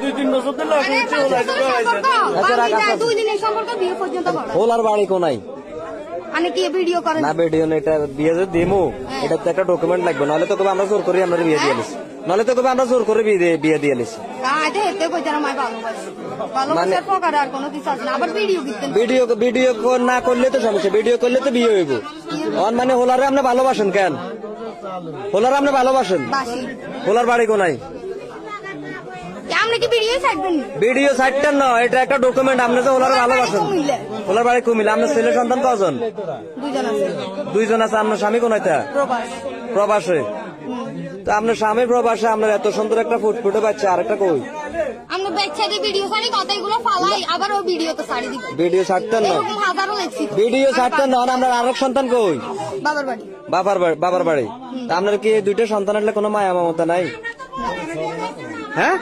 2-3 বছর ধরে ওলার বাড়ি কোনাই মানে কি ভিডিও করেন না ভিডিও না, এটা বিয়ে যদি দিমু এটা তো একটা ডকুমেন্ট লাগবে, নাহলে তো কবে আমরা জোর করে আমরা বিয়ে দিয়ে নিছি, নাহলে তো কবে আমরা জোর করে বিয়ে দিয়ে নিছি। ভিডিও না করলে তো সমস্যা, ভিডিও করলে তো বিয়ে হইব। মানে হোলারে আপনি ভালোবাসেন কেন? হোলারে আপনি ভালোবাসেন? হোলার বাড়ি কোনাই? ভিডিও সাইটটা না, এটা একটা ডকুমেন্ট। আপনি যে হোলারে ভালোবাসেন, হোলার বাড়ি কুমিল্লা। আপনার ছেলে সন্তান কজন? 2 জন আছে। আপনার স্বামী কোনাইতে? প্রবাসে। তো আপনার স্বামী প্রবাসে, আপনার এত সুন্দর একটা ফুটফুটে বাচ্চা, আরেকটা কই? ভিডিও ছাড়তেন না, ভিডিও ছাড়তেন না। আপনার আরেক সন্তান কই? বাবার বাড়ি। আপনার কি 2টা সন্তান আসলে কোনো মায়া মমতা নাই? হ্যাঁ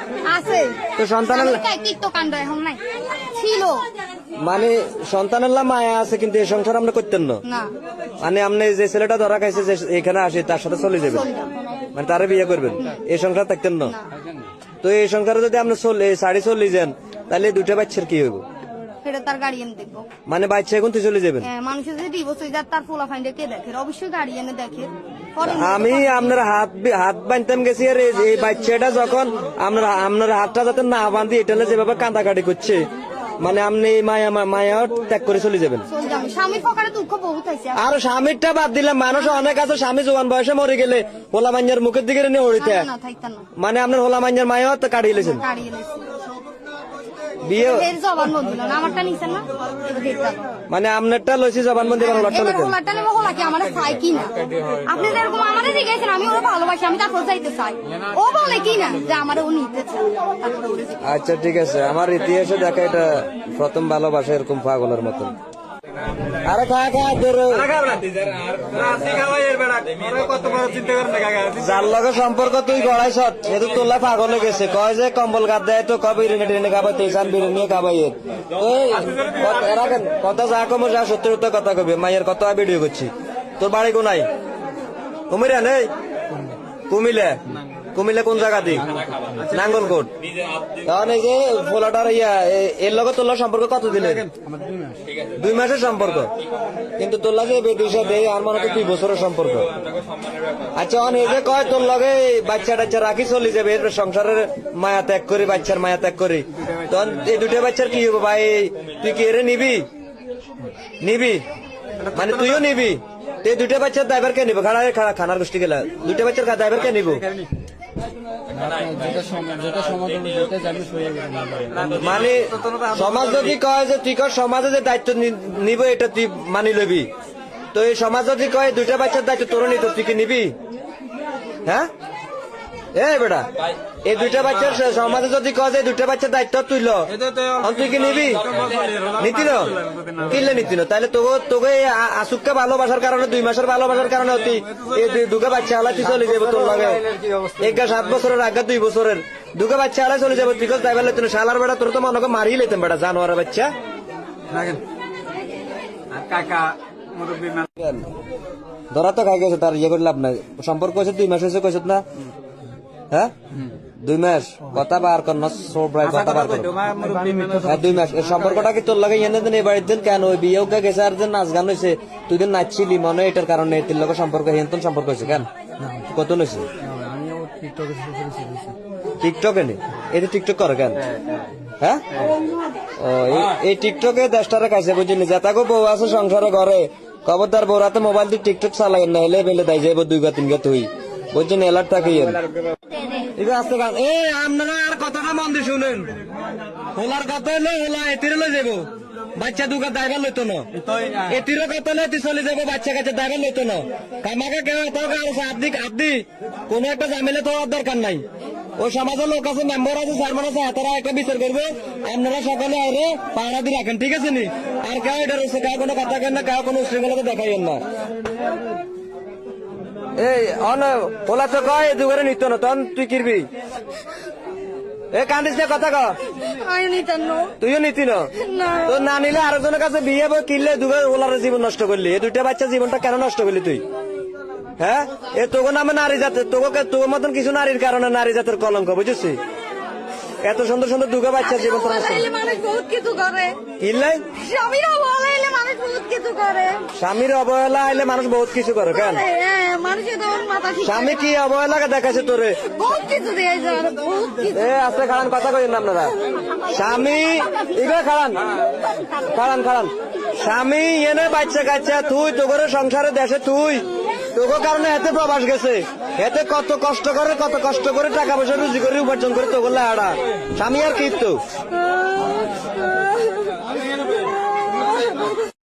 তো সন্তানের মানে সন্তানের মায়া আছে, কিন্তু এই সংসার আমরা করতেন না। মানে আপনি যে ছেলেটা ধরা খাইছে যে এখানে আসে তার সাথে চলে যাবেন, মানে তারে বিয়ে করবেন, এই সংসার থাকতেন না। তো এই সংসারে যদি আপনি শাড়ি চলে যান, তাহলে 2টা বাচ্চার কি হইব? মানে বাচ্চা এখন তুই চলে যাবেন। আমি আপনার হাত বাঁধতাম গেছি, আর এই বাচ্চাটা যখন আপনার হাতটা যাতে না বাঁধি, এটা যেভাবে কাঁদাকাটি করছে, মানে আপনি মায়া ত্যাগ করে চলে যাবেন। আর স্বামীরটা বাদ দিলাম, মানুষ অনেক আছে স্বামী জোয়ান বয়সে মরে গেলে হোলা মাঞ্জার মুখের দিকে নিয়ে হরিতে, মানে আপনার হোলা মাঞ্জার মায়া কাটিয়ে লেছেন। বিয়ে মানে আপনারটা লইছি জবানবন্দি করার লটটা লইতেন। আপনি যেরকম আমারে জিজ্ঞাসেন, আমি ওরা ভালোবাসি, আমি তারপর যাইতে চাই। ও বলে কি না যে আমার ও নিতে চায়। আচ্ছা ঠিক আছে, আমার ইতিহাসে দেখা এটা প্রথম ভালোবাসা এরকম পাগলের মতন। আরে যার লগে সম্পর্ক তুই গড়াইছ এতো তোলা পাগলে গেছে, কয় যে কম্বল গাদ দেয় তো কবে বিরিয়ানি টিরিয়ানি খাবাই, তেসান বিরিয়ানি খাবাই। কথা যা কমো যা সত্যি সত্য কথা কবি। মায়ের কথা ভিডিও করছি। তোর বাড়ি কোনাই? কুমিরা নেই? কুমিল্লা কোন জায়গা দিক? নাঙ্গলকোট। তখন এই যে ফোলাটার এর লগে তোর সম্পর্ক কত দিলেন? 2 মাসের সম্পর্ক, কিন্তু তোর লাগে বেটির সাথে আর মনে হয় 2 বছরের সম্পর্ক। আচ্ছা এই যে কয় তোর লগে বাচ্চা টাচ্চা রাখি চলে যাবে, সংসারের মায়া ত্যাগ করি, বাচ্চার মায়া ত্যাগ করি, তখন এই 2টা বাচ্চার কি হবো ভাই? তুই কি এরে নিবি? মানে তুইও নিবি? এই 2টা বাচ্চার ড্রাইভার কে নিবো? খানার গোষ্ঠী গেলা 2টা বাচ্চার ড্রাইভার কে নিবো? মানে সমাজ যদি কয় যে তুই সমাজে যে দায়িত্ব নিব, এটা তুই মানি লবি। তো এই সমাজ যদি কয় 2টা বাচ্চার দায়িত্ব তোর নিত, তুই কি নিবি? হ্যাঁ বেটা, এই 2টা বাচ্চার সমাজে যদি কয় যে 2টা বাচ্চার দায়িত্ব তুইল, তুই কি নিবি? নীতি নীতি তাহলে তোকে আসুককে ভালোবাসার কারণে 2 মাসের ভালোবাসার কারণে তুই এই 2টা বাচ্চা হালা তুই চলে যাবো। তোর লাগে 7 বছরের আগে 2 বছরের 2টা বাচ্চা হালা চলে যাবো, তুই ড্রাইভার লেতেন শালার বেটা, তোর তো মনে করে মারিয়ে লেতেন বেটা, জানোয়ারের বাচ্চা। ধরা তো খাই গেছে, তার ইয়ে করে লাভ নাই। সম্পর্ক হয়েছে 2 মাস হয়েছে কইছ না? হ্যাঁ 2 মাস কথা বার কর না, কথা বার কর। 2 মাস এর সম্পর্কটা কি তোর লাগে এনে দিন? এবার দিন কেন ওই বিয়েও গেছে, আর দিন নাচ গান হয়েছে, তুই দিন নাচছিলি মনে, এটার কারণে তোর লগে সম্পর্ক হেনতন সম্পর্ক হয়েছে কেন? কত হয়েছে? টিকটকে নেই? এটা টিকটক করে কেন? হ্যাঁ এই টিকটকে 10টারে খাইছে বুঝলি, যেতাকে বউ আছে সংসারে ঘরে, খবরদার বউরাতে মোবাইল দিয়ে টিকটক চালাই না, হলে বেলে দেয় যাবো 2 বা 3 গা তুই বুঝছেন, এলার্ট থাকি। আপনারা আর কথাটা মন দিয়ে শুনেন, হোলার কথা হলো হোলা এতিরে লই যাবো, বাচ্চা 2 ড্রাইভার লইতো না, এতিরও কথা হলে এতি চলে যাবো, বাচ্চা কাছে ড্রাইভার লইতো না। কামাকে কেউ আপনি কোন একটা ঝামেলা তো দরকার নাই। ওই সমাজের লোক আছে, মেম্বার আছে, চেয়ারম্যান আছে, তারা একটা বিচার করবে। আপনারা সকলে আরে পাহারা দিয়ে রাখেন, ঠিক আছে নি? আর কেউ এটা রয়েছে, কেউ কোনো কথা কেন না, কেউ কোনো উশৃঙ্খলতা দেখাইয়েন না। ওলা তো কয় 2 ঘরে নিত না, তখন তুই কিরবি? কান্দিস না, কথা কর। তুইও নিতি না? তো না নিলে আরেকজনের কাছে বিয়ে কিনলে 2 ওলার জীবন নষ্ট করলি, এই 2টা বাচ্চা জীবনটা কেন নষ্ট করলি তুই? হ্যাঁ তোকে নামে নারী জাতের, তোর মতন কিছু নারীর কারণে নারী জাতের কলঙ্ক, বুঝেছি? এত সুন্দর সুন্দর দুগা বাচ্চা জীবন তোর আছে বলাইলে মানুষ বহুত কিছু করে কিনলাই স্বামীর বলাইলে মানুষ বহুত কিছু করে স্বামীর অবহেলা আইলে মানুষ বহুত কিছু করে কেন হ্যাঁ মানুষের তখন মাথা ঠিক স্বামী কি অবহেলাকে দেখাচ্ছে তোরে বহুত কিছু দিয়ে যায় বহুত কিছু এ আজকে খারান কথা কইেন না আপনারা স্বামী এগুলো খারান খারান খারান স্বামী এনে বাচ্চা কাচ্চা তুই তো করে সংসারে দেশে তুই তোকে কারণে এতে প্রবাস গেছে এতে কত কষ্ট করে টাকা পয়সা রুজি করে উপার্জন করে তো করলে আড়া স্বামী আর কি তো